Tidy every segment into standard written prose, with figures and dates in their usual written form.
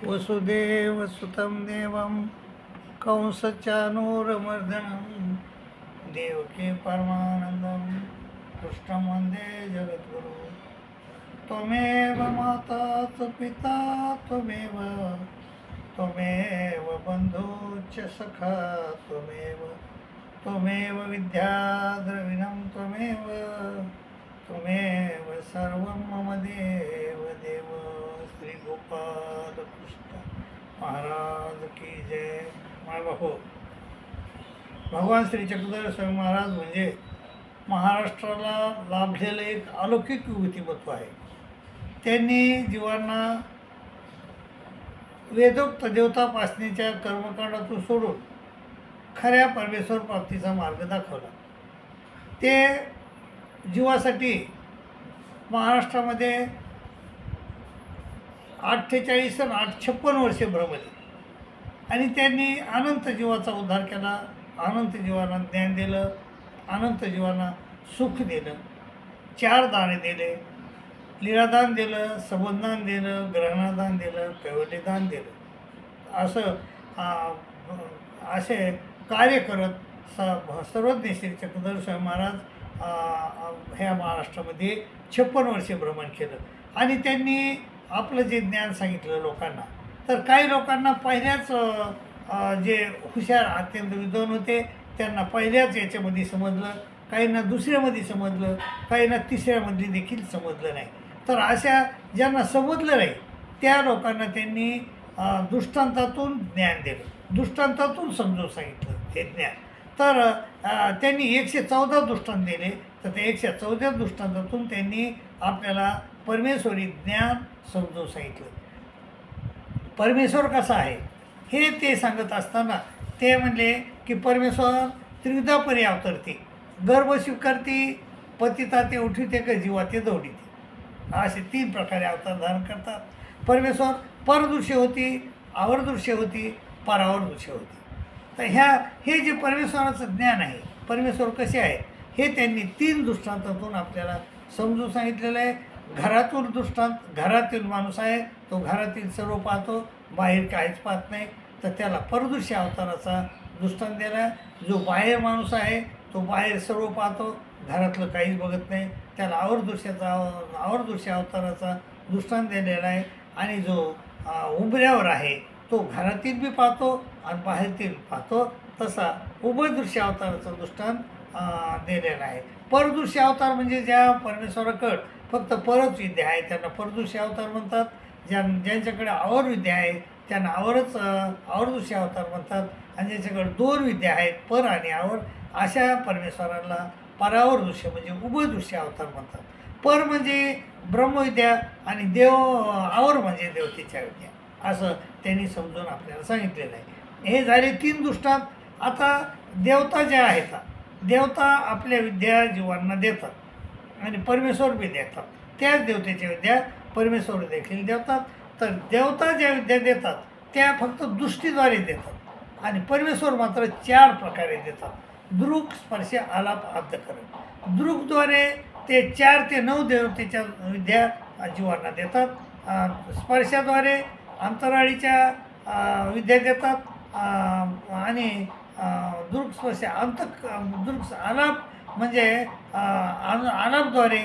वसुदेवसुतं देवं कंसचानूरमर्दनं देवकी परमानन्दं कृष्णं वन्दे जगद्गुरु। त्वमेव माता च पिता त्वमेव त्वमेव बन्धुश्च सखा त्वमेव विद्या द्रविणं त्वमेव सर्वं मम देव देव। श्री गोपाल कृष्ण महाराज की जय। मायबापू, भगवान श्री चक्रधर स्वामी महाराज म्हणजे महाराष्ट्राला लाभलेलं एक अलौकिक व्यक्तिमत्व आहे। त्यांनी जीवांना वेदोक्त देवतापासनेच्या कर्मकांडातून सोडून खऱ्या परमेश्वर प्राप्तीचा मार्ग दाखवला। ते जीवासाठी महाराष्ट्रामध्ये 48 आणि 56 वर्षे भ्रमले आणि त्यांनी अनंत जीवाचा उद्धार केला, अनंत जीवांना ज्ञान दिलं, अनंत जीवांना सुख दिलं, 4 दाने दिले, लीलादान दिलं, संबंधदान दिलं, ग्रहणादान दिलं, कैवल्यदान दिलं। असे कार्य करत सर्वज्ञ श्री चक्रधर स्वामी महाराज ह्या महाराष्ट्रामध्ये 56 वर्षे भ्रमण केलं आणि त्यांनी आपलं जे ज्ञान सांगितलं लोकांना। तर काही लोकांना पहिल्याच जे हुशार अत्यंत विद्वान होते त्यांना पहिल्याच याच्यामध्ये समजलं, काहींना दुसऱ्यामध्ये समजलं, काहींना तिसऱ्यामध्ये देखील समजलं नाही। तर अशा ज्यांना समजलं नाही त्या लोकांना त्यांनी दृष्टांतातून ज्ञान दिलं, दृष्टांतातून समजून सांगितलं हे ज्ञान। तर त्यांनी 114 दृष्टांत दिले। तर ते 114 दृष्टांतातून त्यांनी आपल्याला परमेश्वरी ज्ञान समजून सांगितलं। परमेश्वर कसा आहे हे ते सांगत असताना ते म्हणले की परमेश्वर त्रिविधा परी अवतरते, गर्भ स्वीकारते, पतिता ते उठविते का जीवा ते दौडिते, असे 3 प्रकारे अवतार धारण करतात। परमेश्वर परदृश्य होती, आवर्दृश्य होती, परावर्दृश्य होती। तर हे जे परमेश्वराचं ज्ञान आहे, परमेश्वर कसे आहे हे त्यांनी 3 दृष्टांतातून आपल्याला समजून सांगितलेलं आहे। घरातून दृष्टांत, घरातील माणूस आहे तो घरातील सर्व पाहतो, बाहेर काहीच पाहत नाही, तर त्याला परदृश्य अवताराचा दृष्टांत दिला। जो बाहेर माणूस आहे तो बाहेर सर्व पाहतो, घरातलं काहीच बघत नाही, त्याला आवर्दृश्य अवताराचा दृष्टांत दिलेला आहे। आणि जो उंबऱ्यावर आहे तो घरातील बी पाहतो आणि बाहेरतील पाहतो, तसा उभयदृश्य अवताराचा दृष्टांत दिलेला आहे। परदृश्य अवतार म्हणजे ज्या परमेश्वराकडं फक्त परच विद्या आहे त्यांना परदृश्य अवतार म्हणतात, ज्यांच्याकडे आवर विद्या आहे त्यांना आवर्दृश्य अवतार म्हणतात, आणि ज्यांच्याकडे 2 विद्या आहेत पर आणि आवर अशा परमेश्वराला परावरदृश्य म्हणजे उभयदृश्य अवतार म्हणतात। पर म्हणजे ब्रह्मविद्या आणि आवर म्हणजे देवतेच्या विद्या, असं त्यांनी समजून आपल्याला सांगितलेलं आहे। हे झाले 3 दृष्टांत। आता देवता ज्या आहेत, देवता आपल्या विद्या जीवांना देतात आणि परमेश्वर बी देतात, त्याच देवतेच्या विद्या परमेश्वर देखील देतात। तर देवता ज्या विद्या देतात त्या फक्त दृष्टीद्वारे देतात आणि परमेश्वर मात्र 4 प्रकारे देतात। दृक, स्पर्श, आलाप, अंतःकरण। दृकद्वारे ते 4 ते 9 देवतेच्या विद्या जीवांना देतात। स्पर्शाद्वारे अंतराळीच्या विद्या देतात आणि दृक, स्पर्श, दृक, आलाप म्हणजे आलापद्वारे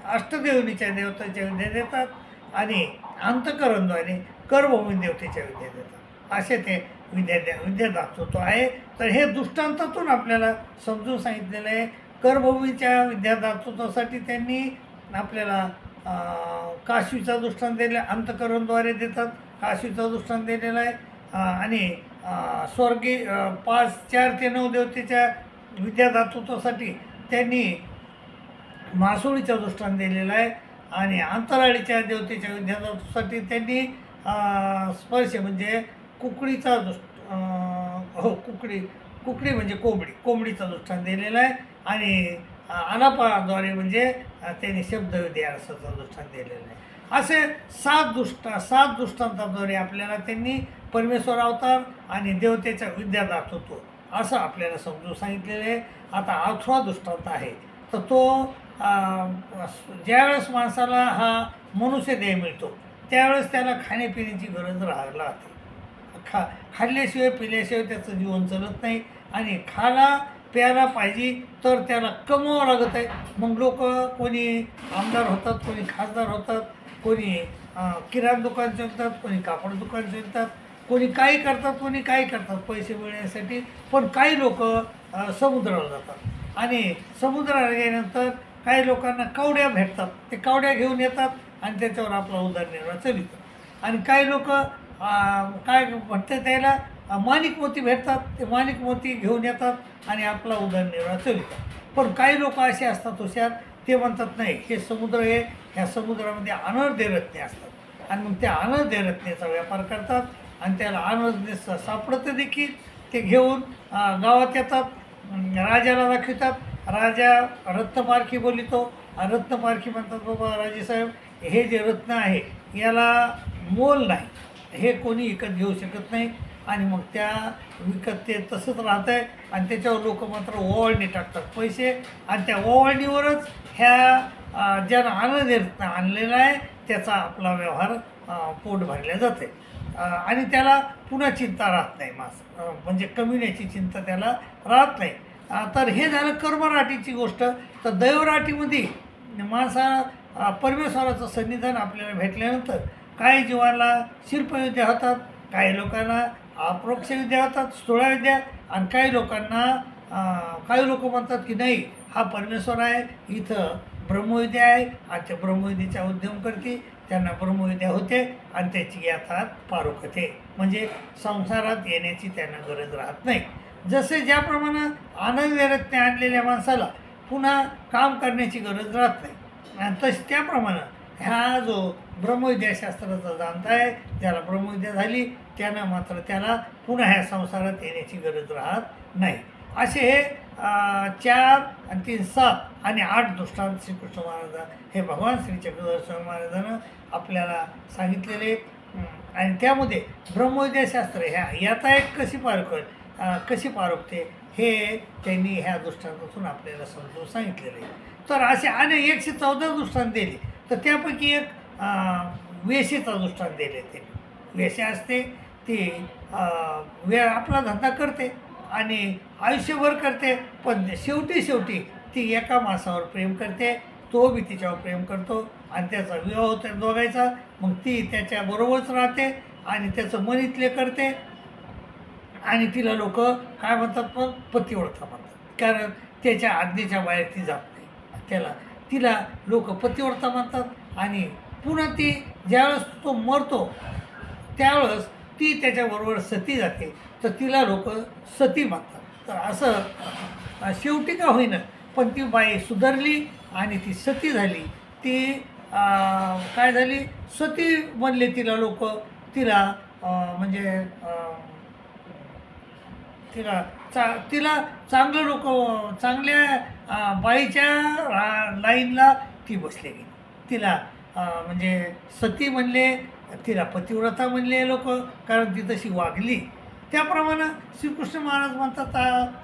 अष्टदेवनीच्या देवताच्या विद्या देतात आणि अंतःकरणद्वारे कर्मभूमी देवतेच्या विद्या देतात। असे ते विद्या दाखवतो आहे। तर हे दृष्टांतातून आपल्याला समजून सांगितलेलं आहे। कर्मभूमीच्या विद्या दाखवण्यासाठी त्यांनी आपल्याला काशीचा दृष्टांत दिला, अंतःकरणद्वारे देतात, काशीचा दृष्टांत दिलेला आहे। आणि स्वर्गीय 4 ते 9 देवतेच्या विद्या दातृत्वासाठी त्यांनी मासोळीचा दृष्टांत दिलेला आहे आणि अंतराळीच्या देवतेच्या विद्या दातृत्वासाठी त्यांनी स्पर्श म्हणजे कुकडीचा कुकडी म्हणजे कोंबडीचा दृष्टांत दिलेला आहे आणि आलापाद्वारे म्हणजे त्यांनी शब्दविद्या असाचा दृष्टांत दिलेला आहे। असे 7 दृष्टांताद्वारे आपल्याला त्यांनी परमेश्वर अवतार आणि देवतेच्या विद्या दाखवतो असं आपल्याला समजून सांगितलेलं आहे। आता 8वा दृष्टांत आहे, तर तो ज्यावेळेस माणसाला हा मनुष्य देह मिळतो त्यावेळेस त्याला खाण्यापिण्याची गरज लागते. खाल्ल्याशिवाय पिल्याशिवाय त्याचं जीवन चालत नाही. आणि प्यायला पाहिजे तर त्याला कमवावं लागत आहे. मग लोक कोणी आमदार होतात, कोणी खासदार होतात, कोणी किराणा दुकान चालतात, कोणी कापड दुकान चालतात, कोणी काही करतात, कोणी काही करतात पैसे मिळण्यासाठी. पण काही लोक समुद्राला जातात आणि समुद्राला गेल्यानंतर काही लोकांना कवड्या भेटतात, ते कवड्या घेऊन येतात आणि त्याच्यावर आपला उदरनिर्वाह चालवतात. आणि काही लोक काय म्हणते त्याला माणिक मोती भेटतात, ते माणिक मोती घेऊन येतात आणि आपला उदरनिर्वाह चालवतात. पण काही लोक असे असतात हुशार, ते म्हणतात नाही, हे समुद्र आहे, ह्या समुद्रामध्ये अनर्ध्य रत्ने असतात आणि मग त्या अनर्ध्य रत्नेचा व्यापार करतात आणि त्याला अनर्ध्य सापडतं देखील. ते घेऊन गावात येतात, राजाला दाखवतात. राजा रत्नपारखी बोलितो. रत्नपारखी म्हणतात, बाबा राजेसाहेब, हे जे रत्न आहे याला मोल नाही, हे कोणी विकत घेऊ शकत नाही. आणि मग त्या विकत ते तसंच राहत आहे आणि त्याच्यावर लोक मात्र ओवाळणी टाकतात पैसे. आणि त्या ओवाळणीवरच ह्या ज्यानं आनंद रत्न आणलेला आहे त्याचा आपला व्यवहार पोट भरल्या जाते. आणि त्याला पुन्हा चिंता राहत नाही, म्हणजे कमिण्याची चिंता त्याला राहत नाही. तर हे झालं कर्मराटीची गोष्ट. तर दैवराटीमध्ये परमेश्वराचं सन्निधान आपल्याला भेटल्यानंतर काही जीवाला शिल्पविद्या होतात, काही लोकांना अप्रोक्षविद्या होतात, स्थूळविद्या. आणि काही लोक म्हणतात की नाही, हा परमेश्वर आहे, इथं ब्रह्मविद्या आहे आणि त्या ब्रह्मविद्येचा उद्यम करते, त्यांना ब्रह्मविद्या होते आणि त्याची यातात पारोख होते. म्हणजे संसारात येण्याची त्यांना गरज राहत नाही. जसे ज्याप्रमाणे आनंद रत्ने आणलेल्या माणसाला पुन्हा काम करण्याची गरज राहत नाही, आणि तशी त्याप्रमाणे ह्या जो ब्रह्मविद्याशास्त्राचा जाणता आहे, ज्याला ब्रह्मविद्या झाली, त्यानं मात्र त्याला पुन्हा ह्या संसारात येण्याची गरज राहत नाही. असे हे 4 आणि 3 7 आणि 8 दृष्टांत श्रीकृष्ण महाराज हे भगवान श्री चक्रधर स्वामी महाराजांनं आपल्याला सांगितलेले. आणि त्यामध्ये ब्रह्मविद्याशास्त्र याचा एक कशी पारखते हे त्यांनी ह्या दृष्टांतातून आपल्याला समजून सांगितलेले. तर असे अनेक 114 दृष्टांत दिले. तर त्यापैकी एक वेशीचा दृष्टांत दिले. ते वेश्या असते, ती आपला धंदा करते आणि आयुष्यभर करते, पण शेवटी ती एका माणसावर प्रेम करते, तो बी तिच्यावर प्रेम करतो आणि त्याचा विवाह होतो दोघांचा. मग ती त्याच्याबरोबरच राहते आणि त्याचं मनितले करते आणि तिला लोक काय म्हणतात, मग पतिव्रता म्हणतात, कारण त्याच्या आज्ञेच्या बाहेर ती जात नाही. तिला लोक पतिव्रता म्हणतात. आणि पुन्हा ती ज्यावेळेस तो मरतो त्यावेळेस ती त्याच्याबरोबर सती जाते, तर तिला लोक सती म्हणतात. तर असं शेवटी का होईना पण ती बाई सुधारली आणि ती सती झाली. ती काय झाली, सती म्हणले तिला लोक. म्हणजे तिला चांगलं लोक, चांगल्या बाईच्या लाईनला ती बसले गेली. तिला म्हणजे सती म्हणले, तिला पतिव्रता म्हणले लोक, कारण ती तशी वागली. त्याप्रमाणे श्रीकृष्ण महाराज म्हणतात,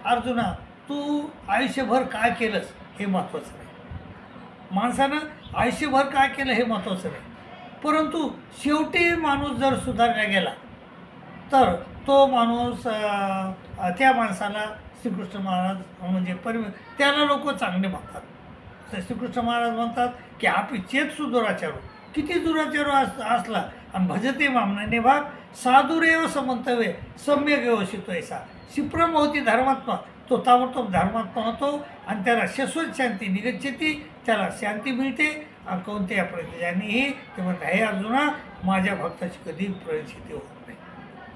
अर्जुना, तू आयुष्यभर काय केलंस हे महत्त्वाचं नाही. माणसानं आयुष्यभर काय केलं हे महत्त्वाचं नाही, परंतु शेवटी माणूस जर सुधारला गेला तर तो माणूस, त्या माणसाला श्रीकृष्ण महाराज म्हणजे त्याला लोक चांगले म्हणतात. तर श्रीकृष्ण महाराज म्हणतात की आपली चेत सुदुराचारू, किती दुराचारू असला आणि भजते मामनाने भाग साधुरेव समंतव्य सम्यक व्यवस्थित ऐसा क्षिप्रम होती धर्मात्मा, तो ताबडतोब धर्मात्मा होतो आणि त्याला शाश्वत शांती निगच्छती, त्याला शांती मिळते. आणि कोणत्या प्रतिजानीही ते म्हणतात, हे अर्जुना, माझ्या भक्ताची कधी परिस्थिती होत नाही.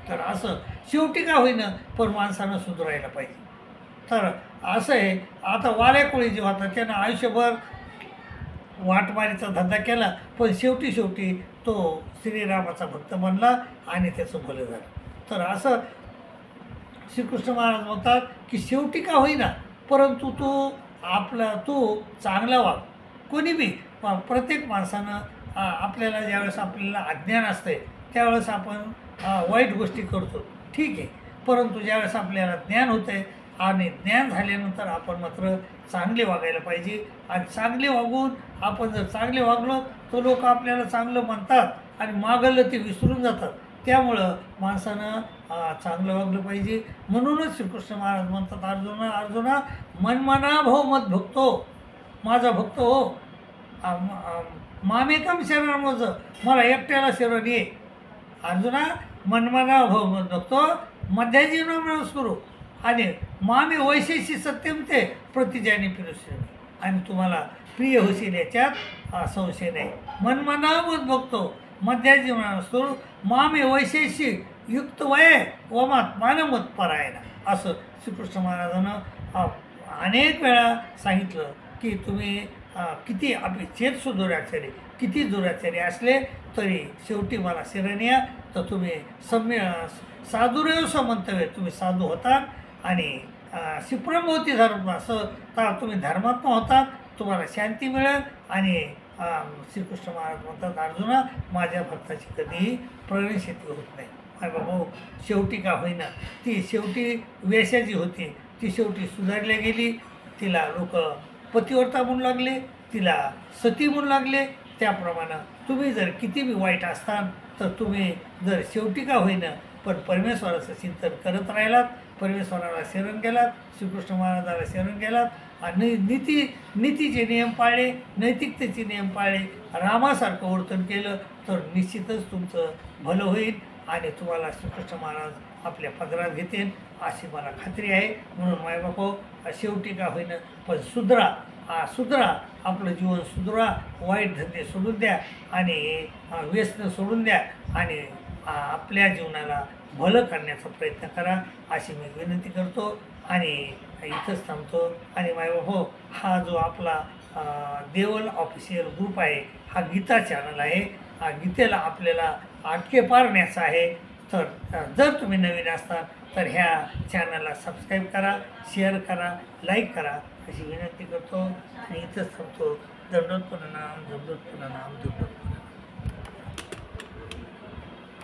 तर असं शेवटी का होईना पण माणसानं सुधारायला पाहिजे. तर असं आहे. आता वाऱ्याकोळी जे होता त्यानं आयुष्यभर वाटमारीचा धंदा केला, पण शेवटी तो श्रीरामाचा भक्त बनला आणि त्याचं भलं झालं. तर असं श्रीकृष्ण महाराज म्हणतात की शेवटी का होईना परंतु तू चांगला वाग. कोणी बी प्रत्येक माणसानं आपल्याला ज्यावेळेस आपल्याला अज्ञान असते त्यावेळेस आपण वाईट गोष्टी करतो, ठीक आहे. परंतु ज्यावेळेस आपल्याला ज्ञान होतं आहे, आणि ज्ञान झाल्यानंतर आपण मात्र चांगले वागायला पाहिजे. आणि चांगले वागून आपण जर चांगले वागलो तर लोक आपल्याला चांगलं म्हणतात आणि मागलं ते विसरून जातात. त्यामुळं माणसानं चांगलं वागलं पाहिजे. म्हणूनच श्रीकृष्ण महाराज म्हणतात अर्जुना मनमना भव मत भक्तो, माझा भक्त हो. मामेकम शरण मोज, मला एकट्याला शरण ये. अर्जुना मनमना भव मत भक्तो मध्याजीवन सुरू आणि मामे वैशेषी सत्यम ते प्रतिजानी पिरुष्य, आणि तुम्हाला प्रिय होशील याच्यात संशय नाही. मनमना मत भक्तो मध्याजीवन सुरू मामे वैशेषी युक्त वय वमात मानमत परायणा, असं श्रीकृष्ण महाराजानं अनेक वेळा सांगितलं की तुम्ही किती अपेक्षेत सुदुराचारी किती दुराचारी असले तरी शेवटी मला शरण या. तर तुम्ही साधुरेव समंतव्य, तुम्ही साधू होतात आणि शिप्रमभूती धर्म, असं तर तुम्ही धर्मात्मा होतात, तुम्हाला शांती मिळेल. आणि श्रीकृष्ण महाराज म्हणतात अर्जुना माझ्या भक्ताची कधीही प्रणयशेती होत नाही. अरे बाबा शेवटी का होईना ती शेवटी वेश्याची होती, ती शेवटी सुधारल्या गेली. तिला लोक पतिव्रता म्हणू लागले, तिला सती म्हणू लागले. त्याप्रमाणे तुम्ही जर किती बी वाईट असताल तर तुम्ही जर शेवटी का होईना पण परमेश्वराचं चिंतन करत राहिलात, परमेश्वराला शरण गेलात, श्रीकृष्ण महाराजाला शरण गेलात आणि नीतीचे नियम पाळले, नैतिकतेचे नियम पाळले, रामासारखं वर्तन केलं तर निश्चितच तुमचं भलं होईल आणि तुम्हाला श्रीकृष्ण महाराज आपल्या पदरात घेतील अशी मला खात्री आहे. म्हणून मायबापो शेवटी का होईना पण सुधरा, आपलं जीवन सुधरा, वाईट धंदे सोडून द्या आणि व्यसन सोडून द्या आणि आपल्या जीवनाला भलं करण्याचा प्रयत्न करा अशी मी विनंती करतो आणि इथंच थांबतो. आणि मायबापो हा जो आपला देवल ऑफिशियल ग्रुप आहे हा गीता चॅनल आहे. हा गीतेला आपल्याला आटके पारण्याचा आहे. तर जर तुम्ही नवीन असता तर ह्या चॅनलला सबस्क्राईब करा, शेअर करा, लाईक करा अशी विनंती करतो आणि इथंच थांबतो. दंडोत प्रणाम, दंडोत प्रणाम, दंडोत.